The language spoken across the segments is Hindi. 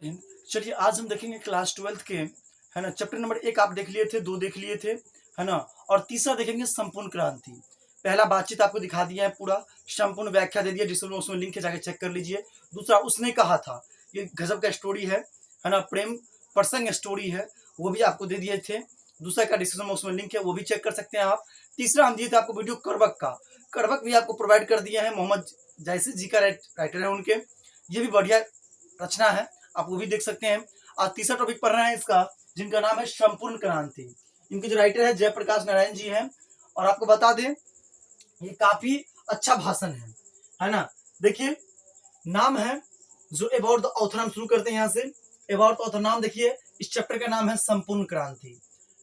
चलिए आज हम देखेंगे क्लास 12th के, है ना, चैप्टर नंबर 1 आप देख लिए थे, 2 देख लिए थे, है ना, और तीसरा देखेंगे संपूर्ण क्रांति। पहला बातचीत आपको दिखा दिया है, पूरा संपूर्ण व्याख्या दे दिया, जिसमें उसमें लिंक है, जाके चेक कर लीजिए। दूसरा उसने कहा था, ये गजब का स्टोरी है ना, प्रेम प्रसंग स्टोरी है, वो भी आपको दे दिए थे। दूसरा का डिस्क्रिप्शन में उसमें लिंक है, वो भी चेक कर सकते हैं आप। तीसरा हम दिए थे आपको वीडियो करवक का, करवक भी आपको प्रोवाइड कर दिया है, मोहम्मद जायसी जी का राइटर है उनके, ये भी बढ़िया रचना है, आप वो भी देख सकते हैं। आज तीसरा टॉपिक पढ़ रहे हैं इसका, जिनका नाम है संपूर्ण क्रांति। इनके जो राइटर है जयप्रकाश नारायण जी हैं, और आपको बता दें ये काफी अच्छा भाषण है ना। देखिए नाम है जो अबाउट द ऑथर, हम शुरू करते हैं यहाँ से। अबाउट द ऑथर नाम देखिए, इस चैप्टर का नाम है संपूर्ण क्रांति।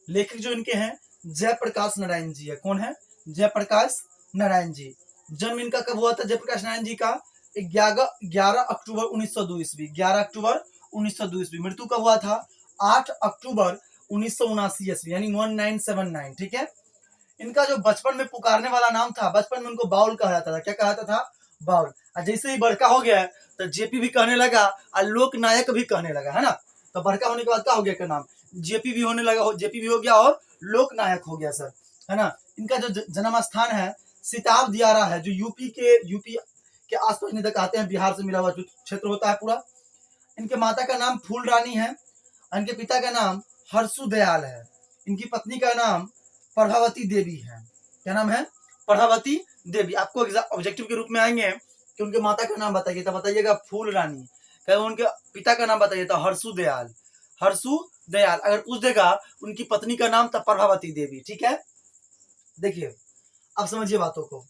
लेखक जो इनके हैं जयप्रकाश नारायण जी है। कौन है? जयप्रकाश नारायण जी। जन्म इनका कब हुआ था जयप्रकाश नारायण जी का? 11 अक्टूबर 1902 ईस्वी, 11 अक्टूबर 1902 ईस्वी। मृत्यु कब हुआ था? 8 अक्टूबर 1979 ईस्वी, यानी 1979। ठीक है। इनका जो बचपन में पुकारने वाला नाम था, बचपन में उनको बाउल कहा जाता था। क्या कहा जाता था? बाउल। और जैसे ही बड़का हो गया तो जेपी भी कहने लगा और लोक नायक भी कहने लगा, है ना। तो बड़का होने के बाद क्या हो गया का नाम? जेपी भी होने लगा, जेपी भी हो गया और लोक नायक हो गया सर, है ना। इनका जो जन्म स्थान है सिताब दियारा है, जो यूपी के आसपास नहीं तक आते हैं, बिहार से मिला हुआ जो क्षेत्र होता है पूरा। इनके माता का नाम फूल रानी है, इनके पिता का नाम हर्षु दयाल है, इनकी पत्नी का नाम प्रभावती देवी है। क्या नाम है? प्रभावती देवी। आपको ऑब्जेक्टिव के रूप में आएंगे कि उनके माता का नाम बताइए, तो बताइएगा फूल रानी। क्या उनके पिता का नाम बताइए, तो हर्षु दयाल। हर्षु दयाल। अगर पूछ देगा उनकी पत्नी का नाम, तो प्रभावती देवी। ठीक है। देखिए अब समझिए बातों को।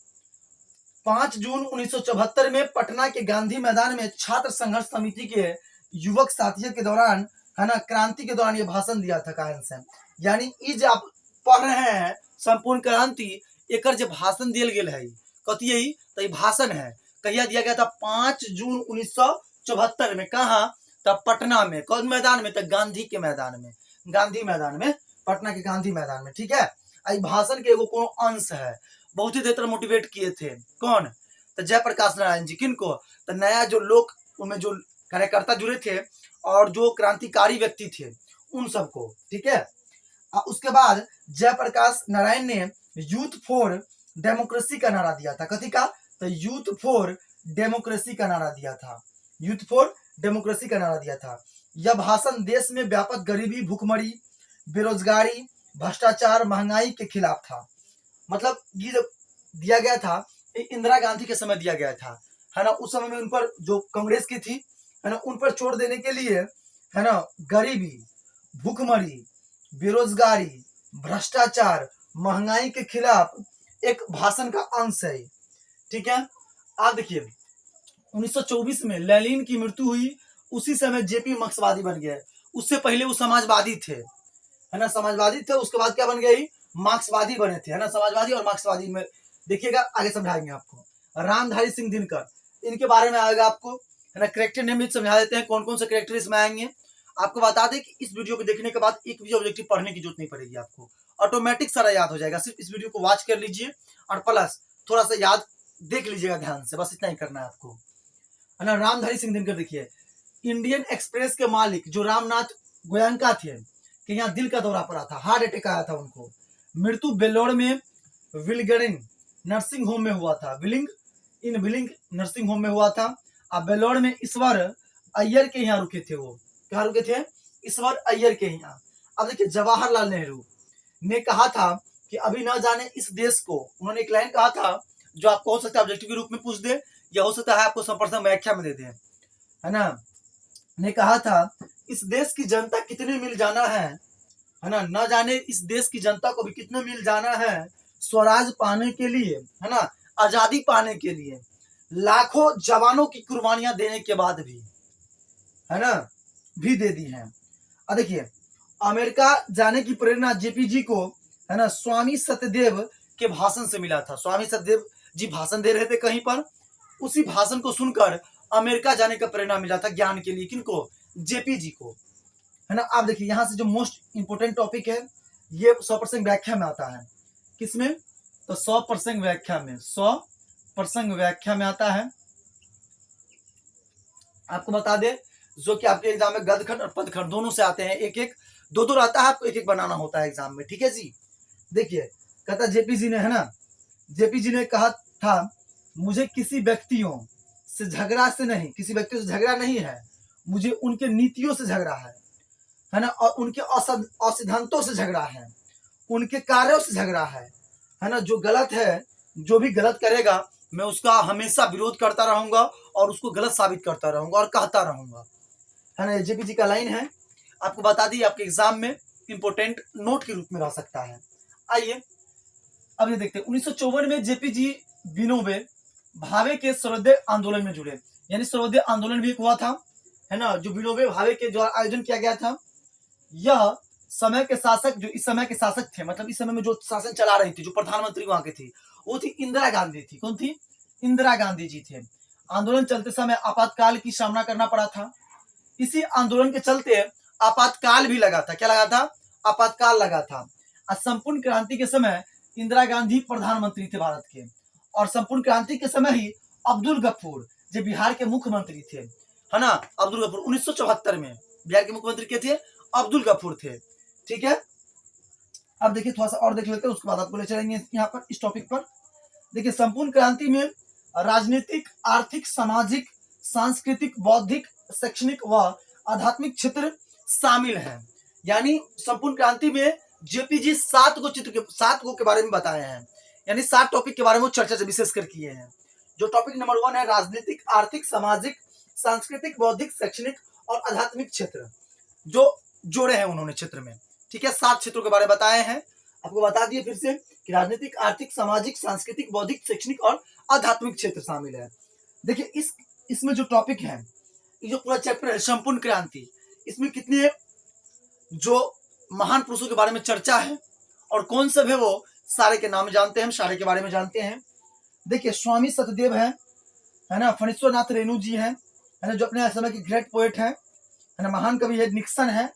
5 जून 1974 में पटना के गांधी मैदान में छात्र संघर्ष समिति के युवक साथियों के दौरान, है ना, क्रांति के दौरान ये भाषण दिया था कायन से। यानी इज आप पढ़ रहे हैं संपूर्ण क्रांति, एक जो भाषण दिया गेल है, कथी है? तो ये भाषण है। कहिया दिया गया था? 5 जून 1974 में। कहा? तब पटना में। कौन मैदान में? तो गांधी के मैदान में, गांधी मैदान में, पटना के गांधी मैदान में। ठीक है। भाषण के एगो कोनो अंश है, बहुत ही देर मोटिवेट किए थे। कौन? तो जयप्रकाश नारायण जी। किनको? तो नया जो लोग उनमें जो कार्यकर्ता जुड़े थे और जो क्रांतिकारी व्यक्ति थे उन सबको। ठीक है। उसके बाद जयप्रकाश नारायण ने यूथ फॉर डेमोक्रेसी का नारा दिया था। कथी का? तो यूथ फॉर डेमोक्रेसी का नारा दिया था। यूथ फॉर डेमोक्रेसी का नारा दिया था। यह भाषण देश में व्यापक गरीबी, भूखमरी, बेरोजगारी, भ्रष्टाचार, महंगाई के खिलाफ था। मतलब ये जब दिया गया था, इंदिरा गांधी के समय दिया गया था, है ना। उस समय में उन पर जो कांग्रेस की थी, है ना, उन पर छोड़ देने के लिए, है ना, गरीबी, भूखमरी, बेरोजगारी, भ्रष्टाचार, महंगाई के खिलाफ एक भाषण का अंश है। ठीक है। आप देखिए 1924 में लेनिन की मृत्यु हुई, उसी समय जेपी मार्क्सवादी बन गए। उससे पहले वो समाजवादी थे, है ना, समाजवादी थे। उसके बाद क्या बन गई? मार्क्सवादी बने थे, है ना। समाजवादी और मार्क्सवादी में देखिएगा, आगे समझाएंगे आपको। रामधारी सिंह दिनकर, इनके बारे में आएगा आपको, है ना। करेक्टर नेम भी समझा देते हैं, कौन कौन से करेक्टर इसमें आएंगे। आपको बता दें कि इस वीडियो को देखने के बाद एक भी ऑब्जेक्टिव पढ़ने की जरूरत नहीं पड़ेगी, आपको ऑटोमेटिक सारा याद हो जाएगा। सिर्फ इस वीडियो को वॉच कर लीजिए और प्लस थोड़ा सा याद देख लीजिएगा ध्यान से, बस इतना ही करना है आपको, है ना। रामधारी सिंह दिनकर देखिए, इंडियन एक्सप्रेस के मालिक जो रामनाथ गोयनका थे, कि यहाँ दिल का दौरा पड़ा था, हार्ट अटैक आया था उनको। मृत्यु बेलोर में विलगरिन नर्सिंग होम में हुआ था। विलिंग नर्सिंग होम में हुआ था। अब बेलोर में ईश्वर अय्यर के यहाँ रुके थे। वो कहाँ रुके थे? ईश्वर अय्यर के यहाँ। अब देखिए जवाहरलाल नेहरू ने कहा था कि अभी न जाने इस देश को, उन्होंने एक लाइन कहा था जो आपको हो सकता है ऑब्जेक्टिव के रूप में पूछ दे, या हो सकता है आपको संप्रश्न व्याख्या में दे दे, है ना। ने कहा था इस देश की जनता कितने मिल जाना है ना, न जाने इस देश की जनता को भी कितने मिल जाना है स्वराज पाने के लिए, है ना, आजादी पाने के लिए, लाखों जवानों की कुर्बानियां देने के बाद भी, है ना, भी दे दी हैं। अब देखिए अमेरिका जाने की प्रेरणा जेपी जी को, है ना, स्वामी सत्यदेव के भाषण से मिला था। स्वामी सत्यदेव जी भाषण दे रहे थे कहीं पर, उसी भाषण को सुनकर अमेरिका जाने का प्रेरणा मिला था ज्ञान के लिए। किनको? जेपी जी को, है ना। आप देखिए यहाँ से जो मोस्ट इंपोर्टेंट टॉपिक है, ये 100% व्याख्या में आता है। किसमें? तो 100% व्याख्या में, 100% व्याख्या में आता है। आपको बता दे जो कि आपके एग्जाम में गदखंड और पदखंड दोनों से आते हैं, एक एक दो दो रहता है, आपको एक एक बनाना होता है एग्जाम में, ठीक है जी। देखिए कहता जेपी जी ने, है ना, जेपी जी ने कहा था मुझे किसी व्यक्तियों से झगड़ा से नहीं, किसी व्यक्ति से झगड़ा नहीं है, मुझे उनके नीतियों से झगड़ा है ना, और उनके असिद्धांतों से झगड़ा है, उनके कार्यों से झगड़ा है ना। जो गलत है, जो भी गलत करेगा मैं उसका हमेशा विरोध करता रहूंगा और उसको गलत साबित करता रहूंगा और कहता रहूंगा, है ना। जेपी जी का लाइन है, आपको बता दी, आपके एग्जाम में इंपोर्टेंट नोट के रूप में रह सकता है। आइए अब ये देखते हैं 1954 में जेपी जी विनोबे भावे के सर्वोदय आंदोलन में जुड़े, यानी सर्वोदय आंदोलन भी एक हुआ था, है ना, जो विनोबे भावे के जो आयोजन किया गया था। यह समय के शासक, जो इस समय के शासक थे, मतलब इस समय में जो शासन चला रही थी, जो प्रधानमंत्री वहां के थी, वो थी इंदिरा गांधी थी। कौन थी? इंदिरा गांधी जी थे। आंदोलन चलते समय आपातकाल की सामना करना पड़ा था। इसी आंदोलन के चलते आपातकाल भी लगा था। क्या लगा था? आपातकाल लगा था। संपूर्ण क्रांति के समय इंदिरा गांधी प्रधानमंत्री थे भारत के, और संपूर्ण क्रांति के समय ही अब्दुल गफूर जो बिहार के मुख्यमंत्री थे, है ना, अब्दुल गफूर 1974 में बिहार के मुख्यमंत्री के थे, अब्दुल गफूर थे, ठीक है। अब देखिए थोड़ा सा और देख लेते हैं, उसके बाद आपको ले चलेंगे यहाँ पर इस टॉपिक पर। देखिए संपूर्ण क्रांति में राजनीतिक, आर्थिक, सामाजिक, सांस्कृतिक, बौद्धिक, शैक्षणिक व आध्यात्मिक क्षेत्र शामिल हैं। यानी संपूर्ण क्रांति में जेपी जी 7 गो के बारे में बताए हैं, यानी 7 टॉपिक के बारे में चर्चा विशेष कर किए हैं। जो टॉपिक नंबर 1 है राजनीतिक, आर्थिक, सामाजिक, सांस्कृतिक, बौद्धिक, शैक्षणिक और आध्यात्मिक क्षेत्र, जो जोड़े हैं उन्होंने क्षेत्र में, ठीक है। 7 क्षेत्रों के बारे में बताए हैं। आपको बता दिए फिर से कि राजनीतिक, आर्थिक, सामाजिक, सांस्कृतिक, बौद्धिक, शैक्षणिक और आध्यात्मिक क्षेत्र शामिल है। देखिए इसमें जो टॉपिक है, ये जो पूरा चैप्टर है संपूर्ण क्रांति, इसमें कितने जो महान पुरुषों के बारे में चर्चा है और कौन सब है वो सारे के नाम जानते हैं, हम सारे के बारे में जानते हैं। देखिए स्वामी सत्यदेव है ना, फणीश्वर नाथ रेणु जी है ना, जो अपने समय के ग्रेट पोएट है ना, महान कवि है। निक्सन है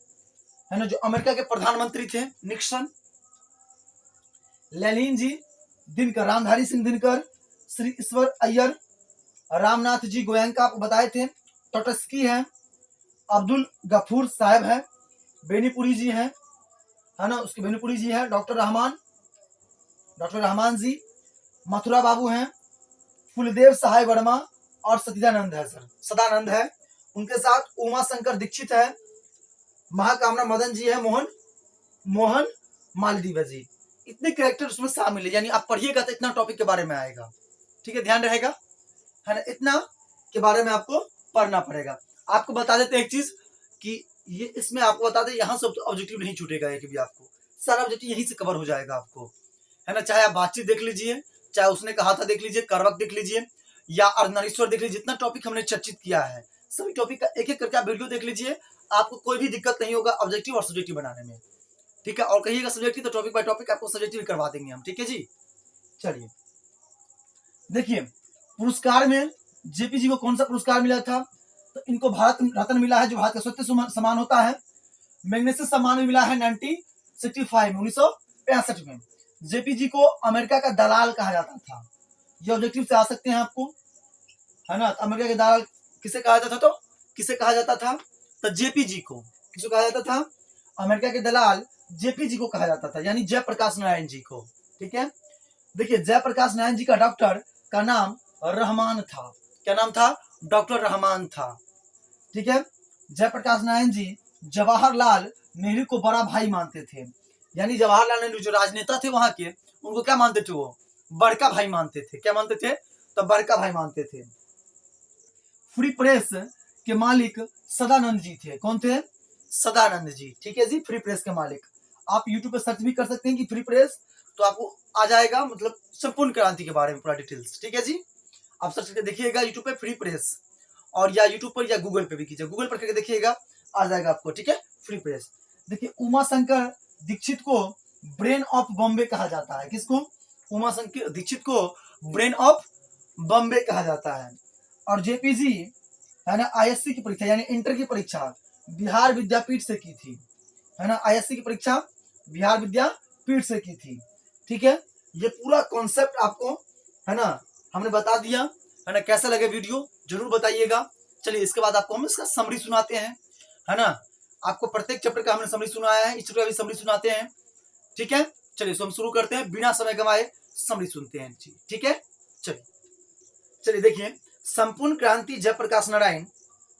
ना, जो अमेरिका के प्रधानमंत्री थे, निक्सन। लेनिन जी, दिनकर, रामधारी सिंह दिनकर, श्री ईश्वर अय्यर, रामनाथ जी गोयंका आपको बताए थे। टोटस्की है, अब्दुल गफूर साहब है, बेनीपुरी जी है ना, उसके बेनीपुरी जी है। डॉक्टर रहमान जी, मथुरा बाबू हैं, फुलदेव सहाय वर्मा और सचिदानंद है, सदानंद है। उनके साथ उमा शंकर दीक्षित है, महाकामना मदन जी है, मोहन मालदीव जी। इतने कैरेक्टर उसमें शामिल है, यानी आप पढ़िएगा तो इतना टॉपिक के बारे में आएगा, ठीक है, ध्यान रहेगा, है ना, इतना के बारे में आपको पढ़ना पड़ेगा। आपको बता देते हैं एक चीज कि ये इसमें आपको बता दें, यहाँ से ऑब्जेक्टिव नहीं छूटेगा एक भी, आपको सारा ऑब्जेक्टिव यहीं से कवर हो जाएगा आपको, है ना। चाहे आप बातचीत देख लीजिए, चाहे उसने कहा था देख लीजिए, करवक देख लीजिए, या अर्धनारीश्वर देख लीजिए, जितना टॉपिक हमने चर्चित किया है सभी टॉपिक का एक एक करके आप वीडियो देख लीजिए, आपको कोई भी दिक्कत नहीं होगा ऑब्जेक्टिव और सब्जेक्टिव बनाने में, ठीक है। और कहिएगा सब्जेक्टिव तो टॉपिक बाय टॉपिक आपको सब्जेक्टिव करवा देंगे हम, ठीक है जी। चलिए देखिए पुरस्कार में जेपी जी को कौन सा पुरस्कार मिला था, तो इनको भारत रत्न मिला है, जो भारत का स्वच्छ सम्मान होता है। मैग्नेसे सम्मान भी मिला है 1965 में, 1965 में। जेपी जी को अमेरिका का दलाल कहा जाता था, ये ऑब्जेक्टिव से आ सकते हैं आपको, है ना। अमेरिका के दलाल किसे कहा जाता था, तो किसे कहा जाता था, तो जेपी जी को किसे कहा जाता था, अमेरिका के दलाल जेपी जी को कहा जाता था, यानी जयप्रकाश नारायण जी को, ठीक है। देखिए जयप्रकाश नारायण जी का डॉक्टर का नाम रहमान था। क्या नाम था? डॉक्टर रहमान था, ठीक है। जयप्रकाश नारायण जी जवाहरलाल नेहरू को बड़ा भाई मानते थे, यानी जवाहरलाल नेहरू जो राजनेता थे वहां के, उनको क्या मानते थे, वो बड़का भाई मानते थे। क्या मानते थे? तो बड़का भाई मानते थे। फ्री प्रेस के मालिक सदानंद जी थे। कौन थे? सदानंद जी, ठीक है जी, फ्री प्रेस के मालिक। आप यूट्यूब पे सर्च भी कर सकते हैं कि फ्री प्रेस, तो आपको आ जाएगा, मतलब संपूर्ण क्रांति के बारे में पूरा डिटेल्स, ठीक है जी। आप सर्च करके देखिएगा यूट्यूब पे फ्री प्रेस, और या यूट्यूब पर या गूगल पे भी कीजिए, गूगल पर करके देखिएगा, आ जाएगा आपको, ठीक है, फ्री प्रेस। देखिए उमा शंकर दीक्षित को ब्रेन ऑफ बॉम्बे कहा जाता है। किसको? उमा शंकर दीक्षित को ब्रेन ऑफ बॉम्बे कहा जाता है। और जेपी जी, है ना, आईएससी की परीक्षा यानी इंटर की परीक्षा बिहार विद्यापीठ से की थी, है ना, आईएससी की परीक्षा बिहार विद्यापीठ से की थी, ठीक है। ये पूरा कॉन्सेप्ट आपको, है ना, हमने बता दिया, है ना। कैसा लगे वीडियो जरूर बताइएगा, चलिए इसके बाद आपको हम इसका समरी सुनाते हैं, है ना। आपको प्रत्येक चैप्टर का हमने समरी सुनाया है, इस चैप्टर का भी समरी सुनाते हैं, ठीक है। चलिए हम शुरू करते हैं, बिना समय गंवाए समरी सुनते हैं, ठीक है। चलिए देखिए, संपूर्ण क्रांति जयप्रकाश नारायण,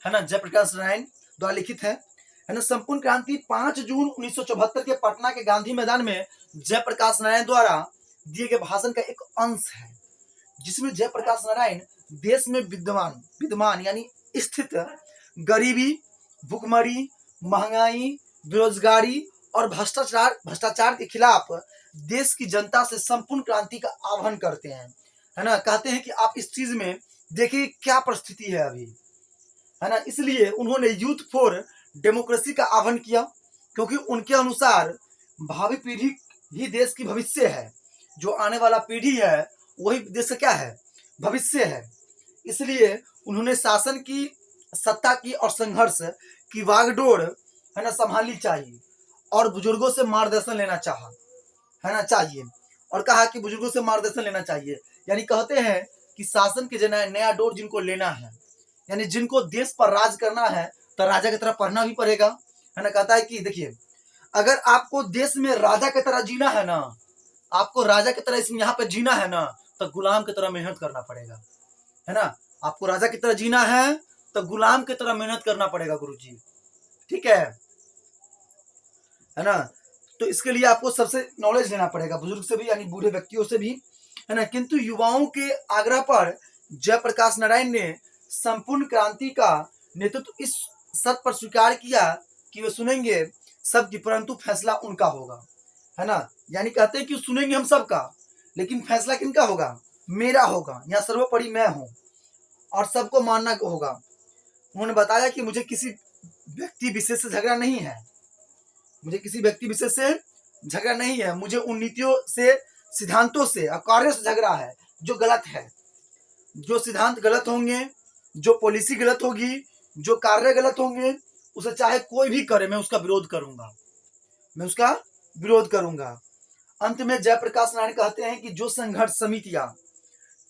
है ना, जयप्रकाश नारायण द्वारा लिखित है ना। संपूर्ण क्रांति 5 जून 1974 के पटना के गांधी मैदान में जयप्रकाश नारायण द्वारा दिए गए भाषण का एक अंश है, जिसमें जयप्रकाश नारायण देश में विद्यमान यानी स्थित गरीबी, भुखमरी, महंगाई, बेरोजगारी और भ्रष्टाचार के खिलाफ देश की जनता से संपूर्ण क्रांति का आह्वान करते हैं, है ना। कहते हैं कि आप इस चीज में देखिए क्या परिस्थिति है अभी, है ना। इसलिए उन्होंने यूथ फॉर डेमोक्रेसी का आह्वान किया, क्योंकि उनके अनुसार भावी पीढ़ी ही देश की भविष्य है, जो आने वाला पीढ़ी है वही देश का क्या है, भविष्य है। इसलिए उन्होंने शासन की, सत्ता की और संघर्ष की वागडोर, है ना, संभालनी चाहिए और बुजुर्गों से मार्गदर्शन लेना चाहिए और कहा कि बुजुर्गों से मार्गदर्शन लेना चाहिए, यानी कहते हैं कि शासन के नया डोर जिनको लेना है, यानी जिनको देश पर राज करना है तो राजा की तरह पढ़ना भी पड़ेगा, है ना। कहता है कि देखिए, अगर आपको देश में राजा की तरह जीना है ना, आपको राजा की तरह इसमें यहाँ पे जीना है ना, तो गुलाम की तरह मेहनत करना पड़ेगा, है ना। आपको राजा की तरह जीना है तो गुलाम की तरह मेहनत करना पड़ेगा गुरुजी, ठीक है ना। तो इसके लिए आपको सबसे नॉलेज लेना पड़ेगा, बुजुर्ग से भी यानी बूढ़े व्यक्तियों से भी, है ना। किंतु युवाओं के आग्रह पर जयप्रकाश नारायण ने संपूर्ण क्रांति का नेतृत्व इस शर्त पर स्वीकार किया कि वे सुनेंगे सबकी, परंतु फैसला उनका होगा, है ना। यानी कहते हैं कि सुनेंगे हम सबका, लेकिन फैसला किनका होगा, मेरा होगा, यहाँ सर्वोपरि मैं हूँ और सबको मानना होगा। उन्होंने बताया कि मुझे किसी व्यक्ति विशेष से झगड़ा नहीं है, मुझे उन नीतियों से, सिद्धांतों से और कार्यों से झगड़ा है जो गलत है। जो सिद्धांत गलत होंगे, जो पॉलिसी गलत होगी, जो कार्य गलत होंगे, उसे चाहे कोई भी करे मैं उसका विरोध करूंगा। अंत में जयप्रकाश नारायण कहते हैं कि जो संघर्ष समितियां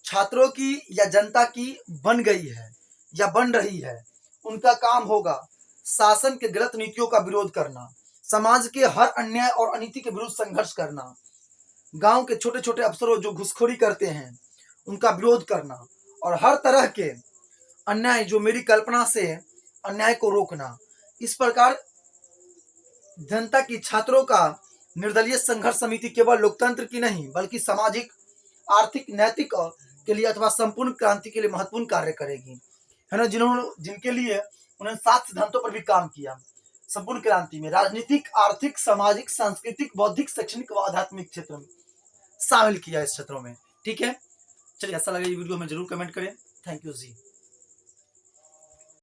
छात्रों की या जनता की बन गई है या बन रही है, उनका काम होगा शासन के गलत नीतियों का विरोध करना, समाज के हर अन्याय और अनीति के विरुद्ध संघर्ष करना, गांव के छोटे छोटे अफसरों जो घुसखोरी करते हैं उनका विरोध करना, और हर तरह के अन्याय जो मेरी कल्पना से अन्याय को रोकना। इस प्रकार जनता की, छात्रों का निर्दलीय संघर्ष समिति केवल लोकतंत्र की नहीं बल्कि सामाजिक, आर्थिक, नैतिक के लिए अथवा संपूर्ण क्रांति के लिए महत्वपूर्ण कार्य करेगी, है ना। जिनके लिए उन्होंने 7 सिद्धांतों पर भी काम किया संपूर्ण क्रांति में, राजनीतिक, आर्थिक, सामाजिक, सांस्कृतिक, बौद्धिक, शैक्षणिक व आध्यात्मिक क्षेत्र में शामिल किया इस क्षेत्रों में, ठीक है। चलिए ऐसा लगे ये वीडियो में जरूर कमेंट करें। Thank you ji.